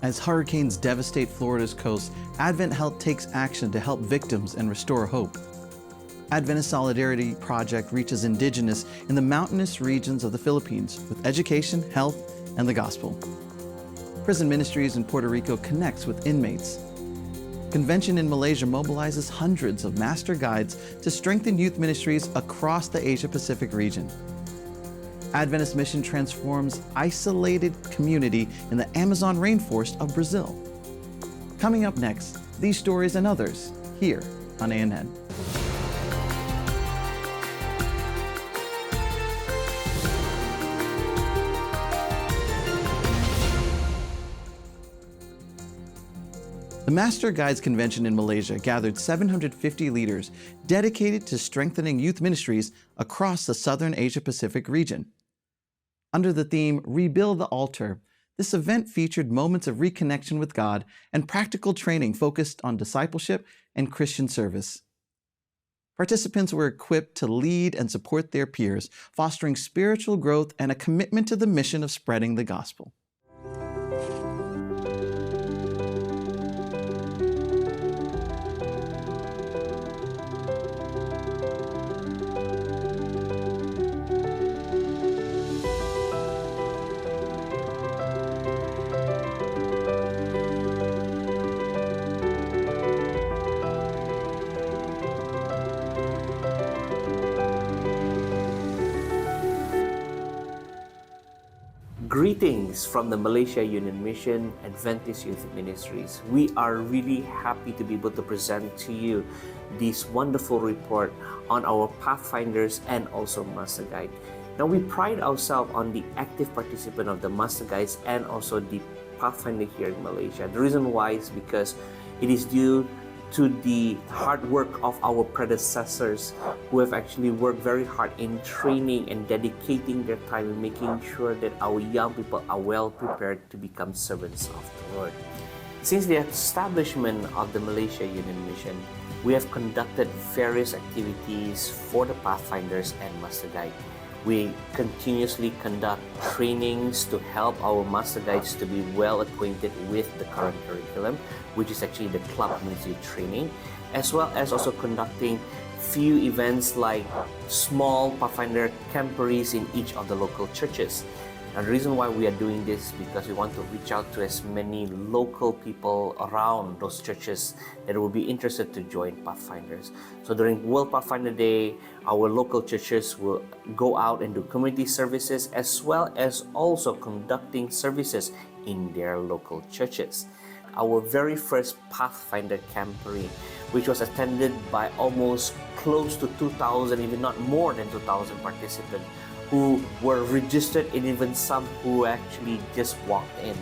As hurricanes devastate Florida's coast, AdventHealth takes action to help victims and restore hope. Adventist Solidarity Project reaches Indigenous in the mountainous regions of the Philippines with education, health, and the gospel. Prison Ministries in Puerto Rico connects with inmates. Convention in Malaysia mobilizes hundreds of master guides to strengthen youth ministries across the Asia-Pacific region. Adventist Mission transforms isolated community in the Amazon rainforest of Brazil. Coming up next, these stories and others here on ANN. The Master Guides Convention in Malaysia gathered 750 leaders dedicated to strengthening youth ministries across the southern Asia-Pacific region. Under the theme, Rebuild the Altar, this event featured moments of reconnection with God and practical training focused on discipleship and Christian service. Participants were equipped to lead and support their peers, fostering spiritual growth and a commitment to the mission of spreading the gospel. Greetings from the Malaysia Union Mission Adventist Youth Ministries. We are really happy to be able to present to you this wonderful report on our Pathfinders and also Master Guide. Now, we pride ourselves on the active participant of the Master Guides and also the Pathfinder here in Malaysia. The reason why is because it is due to the hard work of our predecessors who have actually worked very hard in training and dedicating their time in making sure that our young people are well prepared to become servants of the Lord. Since the establishment of the Malaysia Union Mission, we have conducted various activities for the Pathfinders and Master Guide. We continuously conduct trainings to help our Master Guides to be well acquainted with the current curriculum, which is actually the club ministry training, as well as also conducting few events like small Pathfinder camporees in each of the local churches. And the reason why we are doing this is because we want to reach out to as many local people around those churches that will be interested to join Pathfinders. So during World Pathfinder Day, our local churches will go out and do community services as well as also conducting services in their local churches. Our very first Pathfinder camporee, which was attended by almost close to 2,000, even not more than 2,000 participants, who were registered and even some who actually just walked in.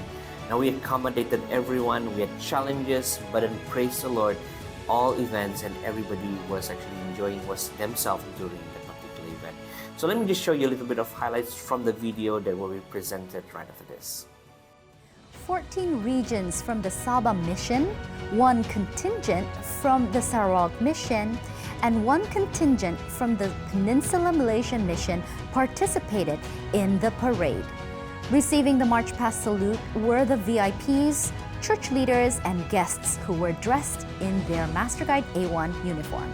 Now, we accommodated everyone, we had challenges, but then praise the Lord, all events and everybody was actually enjoying themselves during the particular event. So let me just show you a little bit of highlights from the video that will be presented right after this. 14 regions from the Sabah Mission, 1 contingent from the Sarawak Mission, and 1 contingent from the Peninsula Malaysian Mission participated in the parade. Receiving the March Past salute were the VIPs, church leaders, and guests who were dressed in their Master Guide A1 uniform.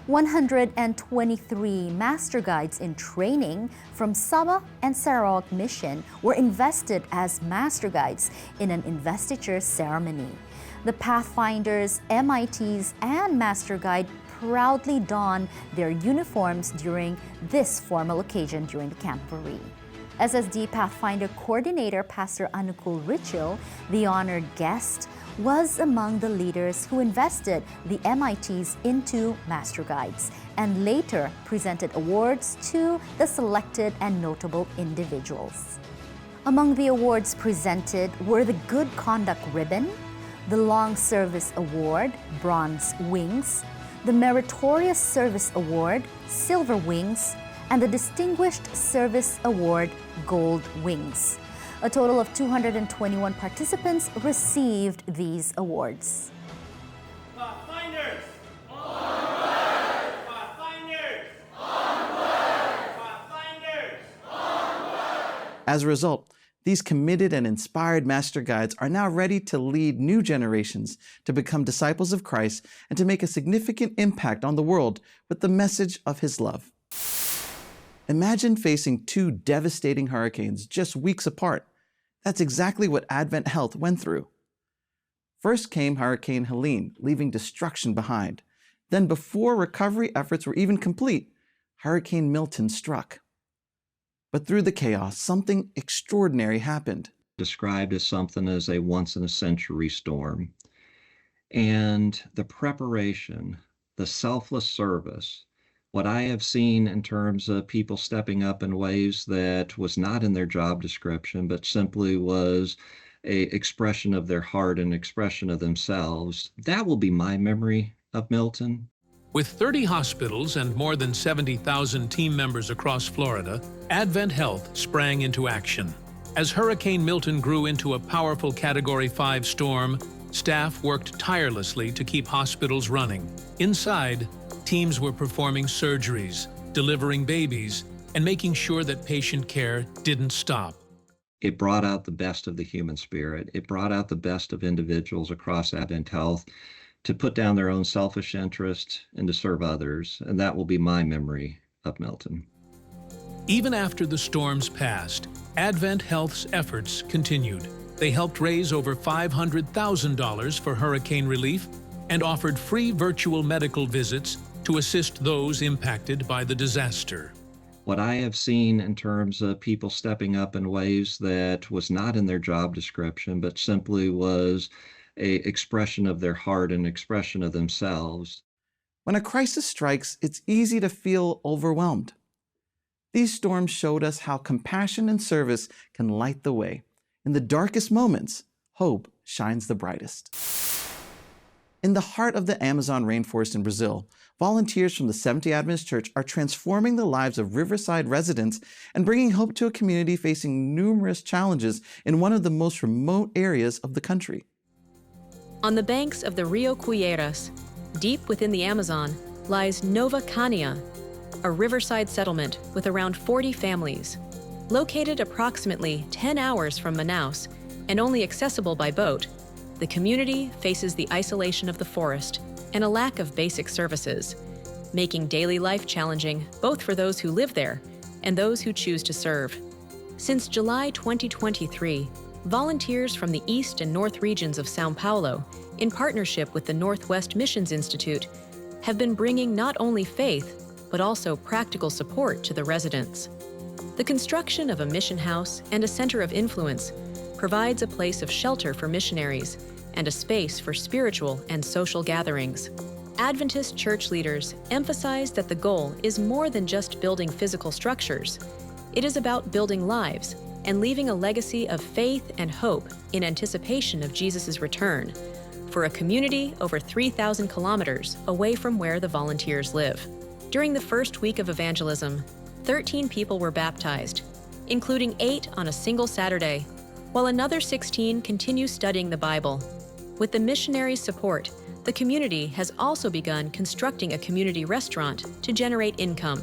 "123 Master Guides in training from Sabah and Sarawak Mission were invested as Master Guides in an investiture ceremony. The Pathfinders, MITs, and Master Guide proudly donned their uniforms during this formal occasion during the camporee. SSD Pathfinder Coordinator Pastor Anukul Richil, the honored guest, was among the leaders who invested the MITs into Master Guides and later presented awards to the selected and notable individuals. Among the awards presented were the Good Conduct Ribbon, the Long Service Award, Bronze Wings, the Meritorious Service Award, Silver Wings, and the Distinguished Service Award, Gold Wings. A total of 221 participants received these awards. Pathfinders! Onward! Pathfinders! Onward! Pathfinders! Onward! As a result, these committed and inspired master guides are now ready to lead new generations to become disciples of Christ and to make a significant impact on the world with the message of His love. Imagine facing two devastating hurricanes just weeks apart. That's exactly what AdventHealth went through. First came Hurricane Helene, leaving destruction behind. Then, before recovery efforts were even complete, Hurricane Milton struck. But through the chaos, something extraordinary happened. Described as something as a once-in-a-century storm. And the preparation, the selfless service, what I have seen in terms of people stepping up in ways that was not in their job description, but simply was an expression of their heart and expression of themselves, that will be my memory of Milton. With 30 hospitals and more than 70,000 team members across Florida, AdventHealth sprang into action. As Hurricane Milton grew into a powerful Category 5 storm, staff worked tirelessly to keep hospitals running. Inside, teams were performing surgeries, delivering babies, and making sure that patient care didn't stop. It brought out the best of the human spirit. It brought out the best of individuals across AdventHealth to put down their own selfish interest and to serve others, and that will be my memory of Milton. Even after the storms passed, AdventHealth's efforts continued. They helped raise over $500,000 for hurricane relief and offered free virtual medical visits to assist those impacted by the disaster. What I have seen in terms of people stepping up in ways that was not in their job description, but simply was an expression of their heart and expression of themselves. When a crisis strikes, it's easy to feel overwhelmed. These storms showed us how compassion and service can light the way. In the darkest moments, hope shines the brightest. In the heart of the Amazon rainforest in Brazil, volunteers from the Seventh-day Adventist Church are transforming the lives of riverside residents and bringing hope to a community facing numerous challenges in one of the most remote areas of the country. On the banks of the Rio Cuyeras, deep within the Amazon, lies Nova Cania, a riverside settlement with around 40 families. Located approximately 10 hours from Manaus and only accessible by boat, the community faces the isolation of the forest and a lack of basic services, making daily life challenging both for those who live there and those who choose to serve. Since July 2023, volunteers from the East and North regions of São Paulo, in partnership with the Northwest Missions Institute, have been bringing not only faith, but also practical support to the residents. The construction of a mission house and a center of influence provides a place of shelter for missionaries and a space for spiritual and social gatherings. Adventist church leaders emphasize that the goal is more than just building physical structures. It is about building lives and leaving a legacy of faith and hope in anticipation of Jesus' return for a community over 3,000 kilometers away from where the volunteers live. During the first week of evangelism, 13 people were baptized, including 8 on a single Saturday, while another 16 continue studying the Bible. With the missionaries' support, the community has also begun constructing a community restaurant to generate income.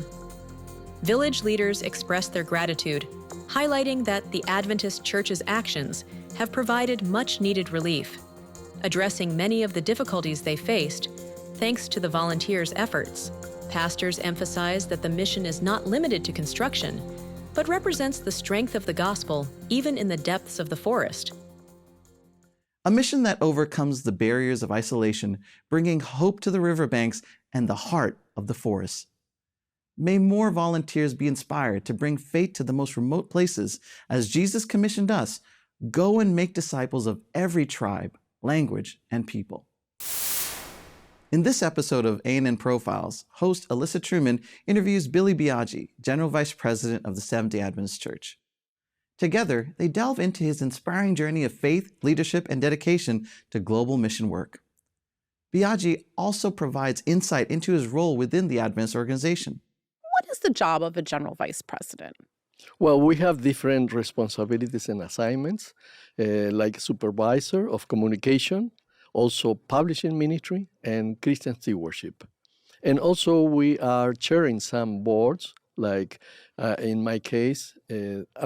Village leaders expressed their gratitude, highlighting that the Adventist Church's actions have provided much-needed relief, addressing many of the difficulties they faced thanks to the volunteers' efforts. Pastors emphasize that the mission is not limited to construction, but represents the strength of the gospel even in the depths of the forest. A mission that overcomes the barriers of isolation, bringing hope to the riverbanks and the heart of the forest. May more volunteers be inspired to bring faith to the most remote places as Jesus commissioned us, go and make disciples of every tribe, language, and people. In this episode of A&N Profiles, host Alyssa Truman interviews Billy Biaggi, General Vice President of the Seventh-day Adventist Church. Together, they delve into his inspiring journey of faith, leadership, and dedication to global mission work. Biaggi also provides insight into his role within the Adventist organization. What is the job of a general vice president? Well, we have different responsibilities and assignments, like supervisor of communication, also publishing ministry, and Christian stewardship. And also we are chairing some boards, like in my case,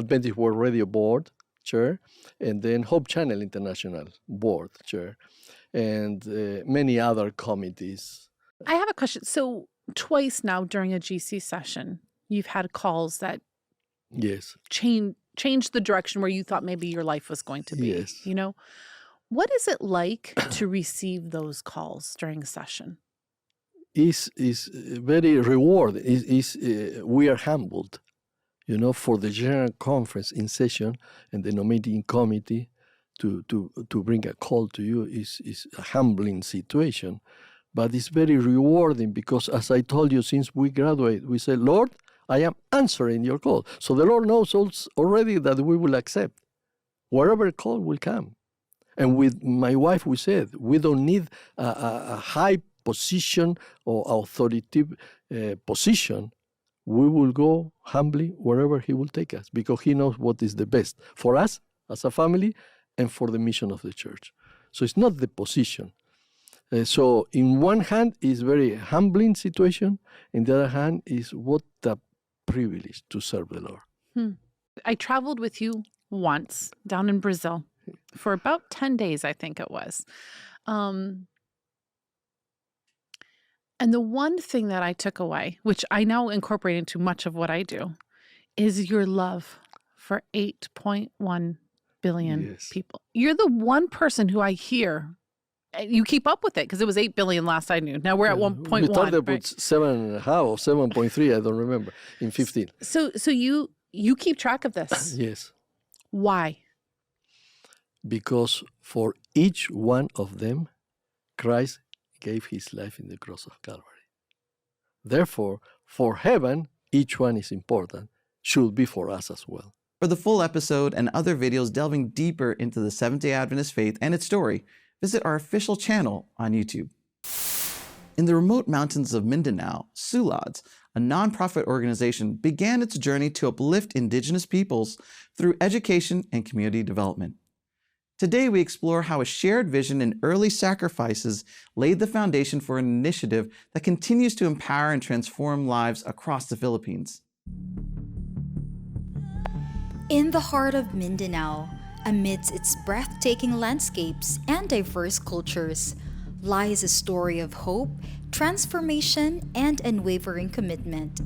Adventist World Radio Board chair, and then Hope Channel International Board chair, and many other committees. I have a question. So twice now during a GC session, you've had calls that Yes. change the direction where you thought maybe your life was going to be. Yes. You know, what is it like to receive those calls during a session? Is very rewarding. We are humbled, for the general conference in session and the nominating committee to bring a call to you is a humbling situation, but it's very rewarding because, as I told you, since we graduate, we say, Lord, I am answering your call. So the Lord knows already that we will accept wherever call will come. And with my wife, we said, we don't need a high position or authoritative position. We will go humbly wherever he will take us because he knows what is the best for us as a family and for the mission of the church. So it's not the position. So in one hand, it's very humbling situation. In the other hand, is what a privilege to serve the Lord. I traveled with you once down in Brazil for about 10 days, I think it was. And the one thing that I took away, which I now incorporate into much of what I do, is your love for 8.1 billion people. You're the one person who I hear. You keep up with it because it was 8 billion last I knew. Now we're at 1.1. We started about 7.5 or 7.3, I don't remember, in 15. So you keep track of this. Yes. Why? Because for each one of them, Christ gave his life in the cross of Calvary. Therefore, for heaven, each one is important, should be for us as well. For the full episode and other videos delving deeper into the Seventh-day Adventist faith and its story, visit our official channel on YouTube. In the remote mountains of Mindanao, SULADS, a nonprofit organization, began its journey to uplift Indigenous peoples through education and community development. Today, we explore how a shared vision and early sacrifices laid the foundation for an initiative that continues to empower and transform lives across the Philippines. In the heart of Mindanao, amidst its breathtaking landscapes and diverse cultures, lies a story of hope, transformation, and unwavering commitment.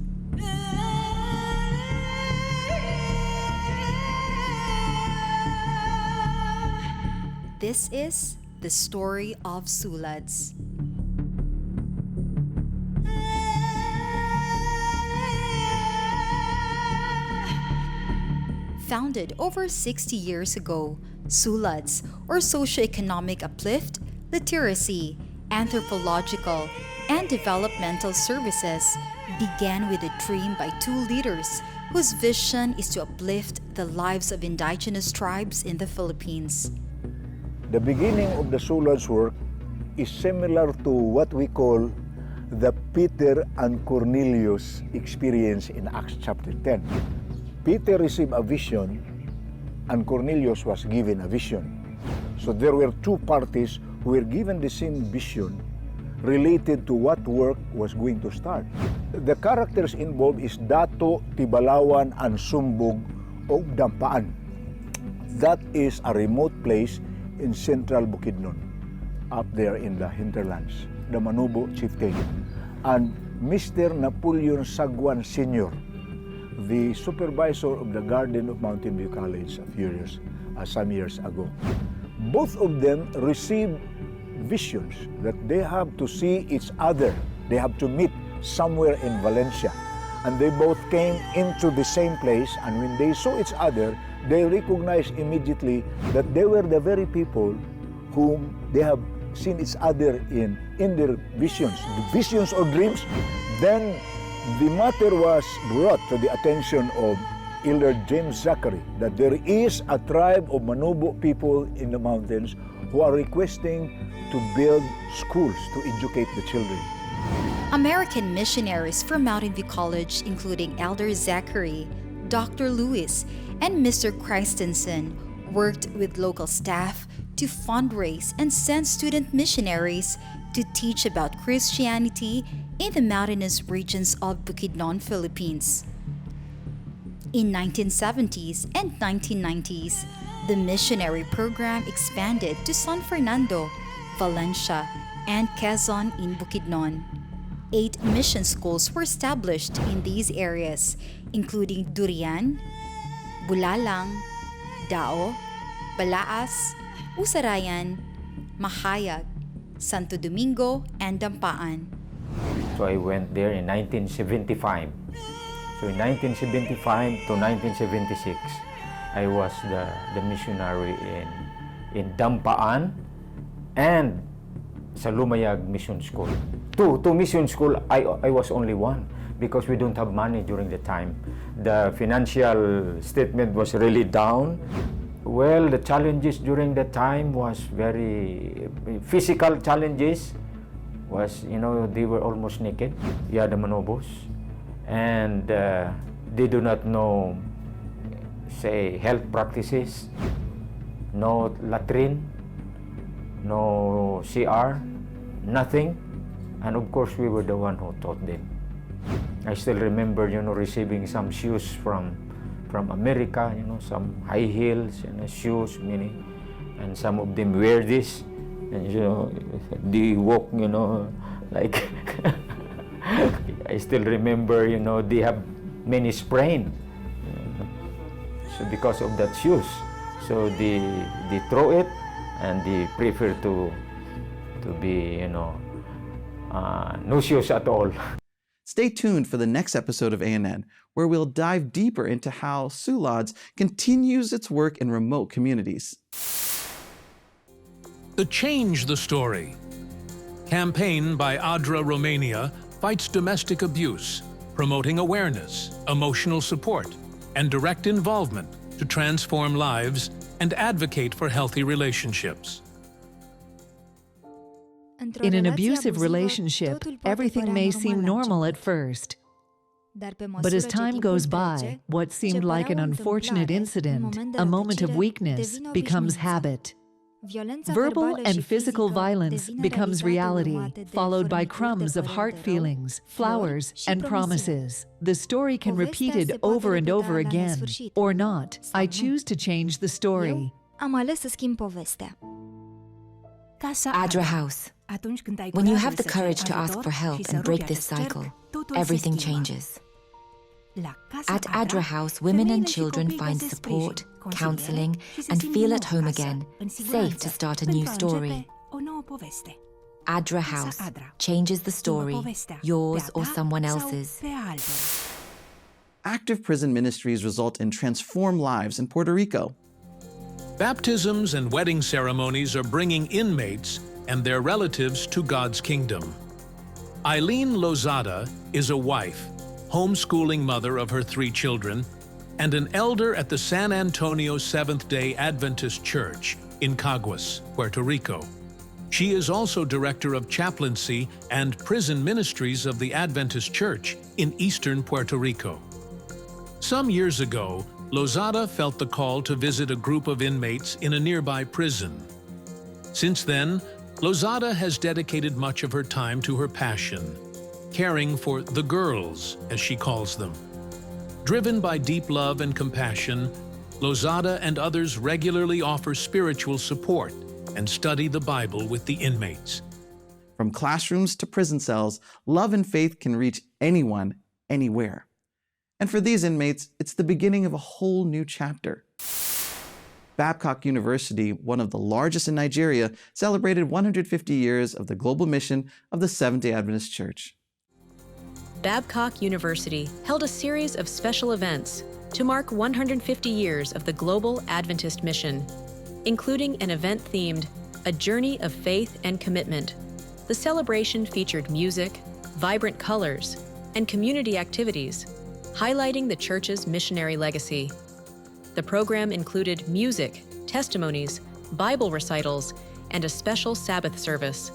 This is the story of SULADS. Founded over 60 years ago, SULADS, or Socioeconomic Uplift, Literacy, Anthropological, and Developmental Services, began with a dream by two leaders whose vision is to uplift the lives of indigenous tribes in the Philippines. The beginning of the SULADS work is similar to what we call the Peter and Cornelius experience in Acts chapter 10. Peter received a vision and Cornelius was given a vision. So there were two parties who were given the same vision related to what work was going to start. The characters involved is Dato, Tibalawan, and Sumbog of Dampaan. That is a remote place in central Bukidnon, up there in the hinterlands, the Manubo chieftain. And Mr. Napoleon Sagwan Sr., the supervisor of the Garden of Mountain View College some years ago. Both of them received visions that they have to see each other. They have to meet somewhere in Valencia. And they both came into the same place, and when they saw each other, they recognized immediately that they were the very people whom they have seen each other in their visions, the visions or dreams. Then the matter was brought to the attention of Elder James Zachary that there is a tribe of Manubo people in the mountains who are requesting to build schools to educate the children. American missionaries from Mountain View College, including Elder Zachary, Dr. Lewis, and Mr. Christensen, worked with local staff to fundraise and send student missionaries to teach about Christianity in the mountainous regions of Bukidnon, Philippines. In 1970s and 1990s, the missionary program expanded to San Fernando, Valencia, and Quezon in Bukidnon. 8 mission schools were established in these areas, including Durian, Bulalang, Dao, Balaas, Usarayan, Mahayag, Santo Domingo, and Dampaan. So I went there in 1975. So in 1975 to 1976, I was the missionary in Dampaan and sa Lumayag Mission School. Two mission school, I was only one because we don't have money during the time. The financial statement was really down. Well, the challenges during that time was very physical challenges. Was, you know, they were almost naked, the manobos, and they do not know, say, health practices, no latrine, no CR, nothing. And of course, we were the one who taught them. I still remember, you know, receiving some shoes from America, you know, some high heels and shoes, many, and some of them wear this, and you know, they walk, you know, like I still remember, you know, they have many sprain, so because of that shoes, so they throw it, and they prefer to be, you know, no shoes at all. Stay tuned for the next episode of ANN, where we'll dive deeper into how Sulads continues its work in remote communities. The Change the Story campaign by ADRA Romania fights domestic abuse, promoting awareness, emotional support, and direct involvement to transform lives and advocate for healthy relationships. In an abusive relationship, everything may seem normal at first. But as time goes by, what seemed like an unfortunate incident, a moment of weakness, becomes habit. Verbal and physical violence becomes reality, followed by crumbs of heart feelings, flowers, and promises. The story can be repeated over and over again, or not. I choose to change the story. ADRA House. When you have the courage to ask for help and break this cycle, everything changes. At ADRA House, women and children find support, counseling, and feel at home again, safe to start a new story. ADRA House changes the story, yours or someone else's. Active prison ministries result in transformed lives in Puerto Rico. Baptisms and wedding ceremonies are bringing inmates and their relatives to God's kingdom. Eileen Lozada is a wife, homeschooling mother of her 3 children, and an elder at the San Antonio Seventh-day Adventist Church in Caguas, Puerto Rico. She is also director of chaplaincy and prison ministries of the Adventist Church in eastern Puerto Rico. Some years ago, Lozada felt the call to visit a group of inmates in a nearby prison. Since then, Lozada has dedicated much of her time to her passion, caring for the girls, as she calls them. Driven by deep love and compassion, Lozada and others regularly offer spiritual support and study the Bible with the inmates. From classrooms to prison cells, love and faith can reach anyone, anywhere. And for these inmates, it's the beginning of a whole new chapter. Babcock University, one of the largest in Nigeria, celebrated 150 years of the global mission of the Seventh-day Adventist Church. Babcock University held a series of special events to mark 150 years of the global Adventist mission, including an event themed A Journey of Faith and Commitment. The celebration featured music, vibrant colors, and community activities, highlighting the church's missionary legacy. The program included music, testimonies, Bible recitals, and a special Sabbath service.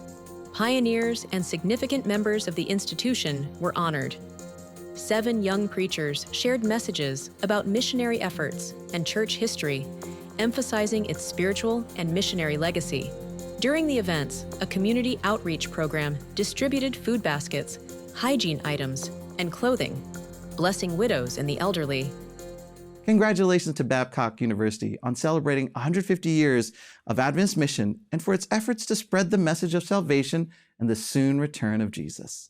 Pioneers and significant members of the institution were honored. 7 young preachers shared messages about missionary efforts and church history, emphasizing its spiritual and missionary legacy. During the events, a community outreach program distributed food baskets, hygiene items, and clothing, blessing widows and the elderly. Congratulations to Babcock University on celebrating 150 years of Adventist mission and for its efforts to spread the message of salvation and the soon return of Jesus.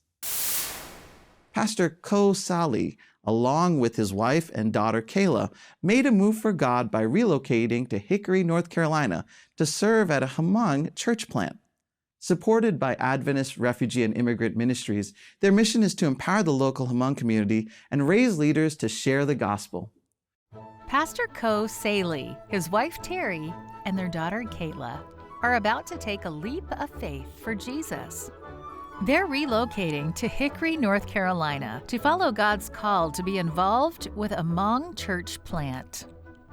Pastor Ko Sali, along with his wife and daughter Kayla, made a move for God by relocating to Hickory, North Carolina to serve at a Hmong church plant. Supported by Adventist Refugee and Immigrant Ministries, their mission is to empower the local Hmong community and raise leaders to share the gospel. Pastor Ko Sali, his wife Terry, and their daughter Kayla are about to take a leap of faith for Jesus. They're relocating to Hickory, North Carolina to follow God's call to be involved with a Hmong church plant.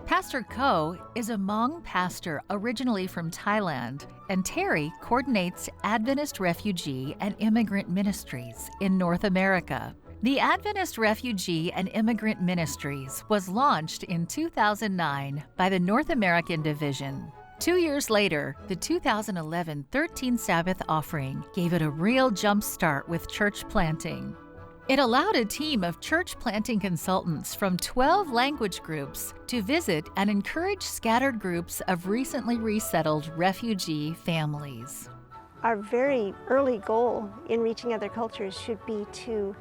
Pastor Ko is a Hmong pastor originally from Thailand, and Terry coordinates Adventist Refugee and Immigrant Ministries in North America. The Adventist Refugee and Immigrant Ministries was launched in 2009 by the North American Division. 2 years later, the 2011 13th Sabbath offering gave it a real jump start with church planting. It allowed a team of church planting consultants from 12 language groups to visit and encourage scattered groups of recently resettled refugee families. Our very early goal in reaching other cultures should be to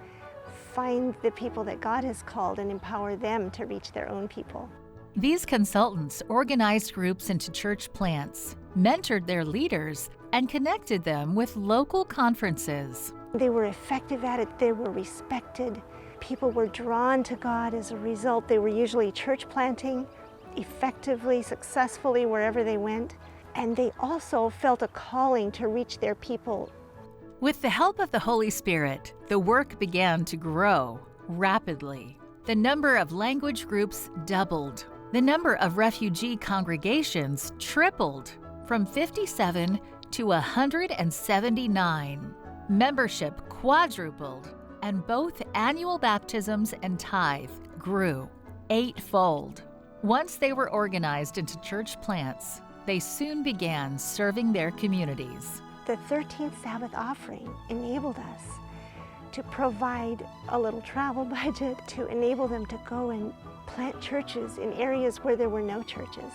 find the people that God has called and empower them to reach their own people. These consultants organized groups into church plants, mentored their leaders, and connected them with local conferences. They were effective at it, they were respected. People were drawn to God as a result. They were usually church planting effectively, successfully wherever they went. And they also felt a calling to reach their people. With the help of the Holy Spirit, the work began to grow rapidly. The number of language groups doubled. The number of refugee congregations tripled from 57 to 179. Membership quadrupled, and both annual baptisms and tithe grew 8-fold. Once they were organized into church plants, they soon began serving their communities. The 13th Sabbath offering enabled us to provide a little travel budget to enable them to go and plant churches in areas where there were no churches,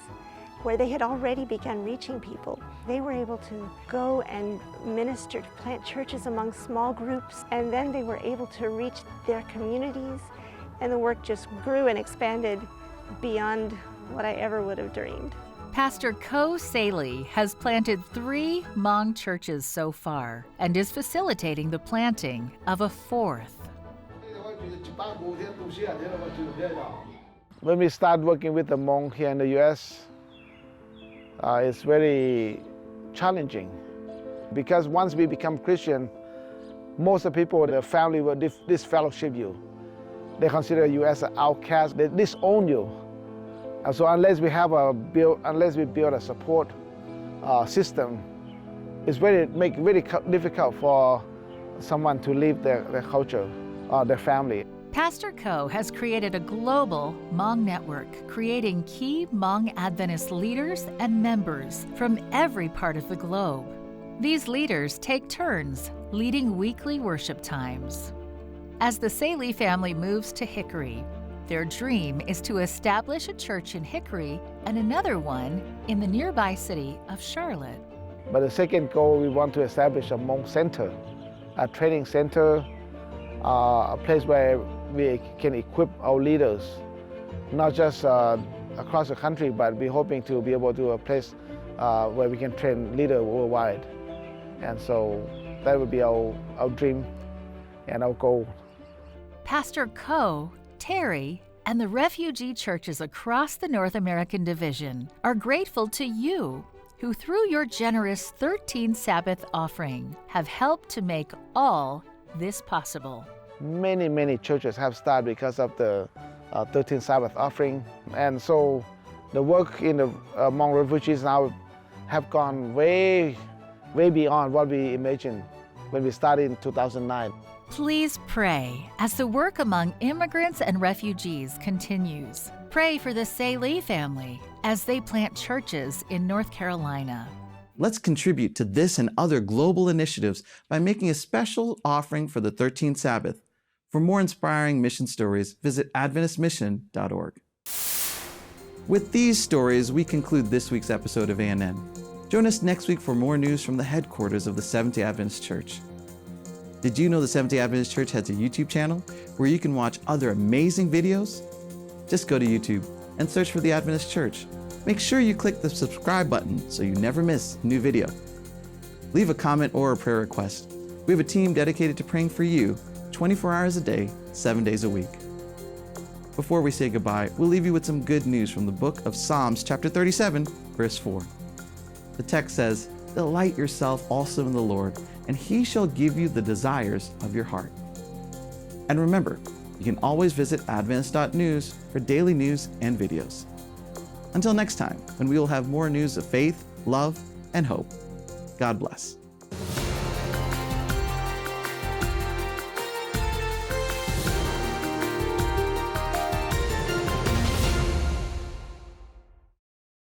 where they had already begun reaching people. They were able to go and minister, plant churches among small groups, and then they were able to reach their communities, and the work just grew and expanded beyond what I ever would have dreamed. Pastor Ko Sali has planted 3 Hmong churches so far and is facilitating the planting of a 4th. When we start working with the Hmong here in the U.S., it's very challenging because once we become Christian, most of the people, the family will disfellowship you. They consider you as an outcast. They disown you. And so unless we build a support system, it's very difficult for someone to leave their culture, their family. Pastor Ko has created a global Hmong network, creating key Hmong Adventist leaders and members from every part of the globe. These leaders take turns leading weekly worship times. As the Sali family moves to Hickory, their dream is to establish a church in Hickory and another one in the nearby city of Charlotte. But the second goal, we want to establish a Hmong center, a training center, a place where we can equip our leaders, not just across the country, but we're hoping to be able to do a place where we can train leaders worldwide. And so that would be our dream and our goal. Pastor Ko, Terry, and the refugee churches across the North American Division are grateful to you, who through your generous 13th Sabbath offering have helped to make all this possible. Many churches have started because of the 13th Sabbath offering. And so the work among refugees now have gone way beyond what we imagined when we started in 2009. Please pray as the work among immigrants and refugees continues. Pray for the Saleh family as they plant churches in North Carolina. Let's contribute to this and other global initiatives by making a special offering for the 13th Sabbath. For more inspiring mission stories, visit AdventistMission.org. With these stories, we conclude this week's episode of ANN. Join us next week for more news from the headquarters of the Seventh-day Adventist Church. Did you know the Seventh-day Adventist Church has a YouTube channel where you can watch other amazing videos? Just go to YouTube and search for the Adventist Church. Make sure you click the subscribe button so you never miss a new video. Leave a comment or a prayer request. We have a team dedicated to praying for you 24 hours a day, 7 days a week. Before we say goodbye, we'll leave you with some good news from the book of Psalms, chapter 37, verse 4. The text says, "Delight yourself also in the Lord, and He shall give you the desires of your heart." And remember, you can always visit Adventist.news for daily news and videos. Until next time, when we will have more news of faith, love, and hope. God bless.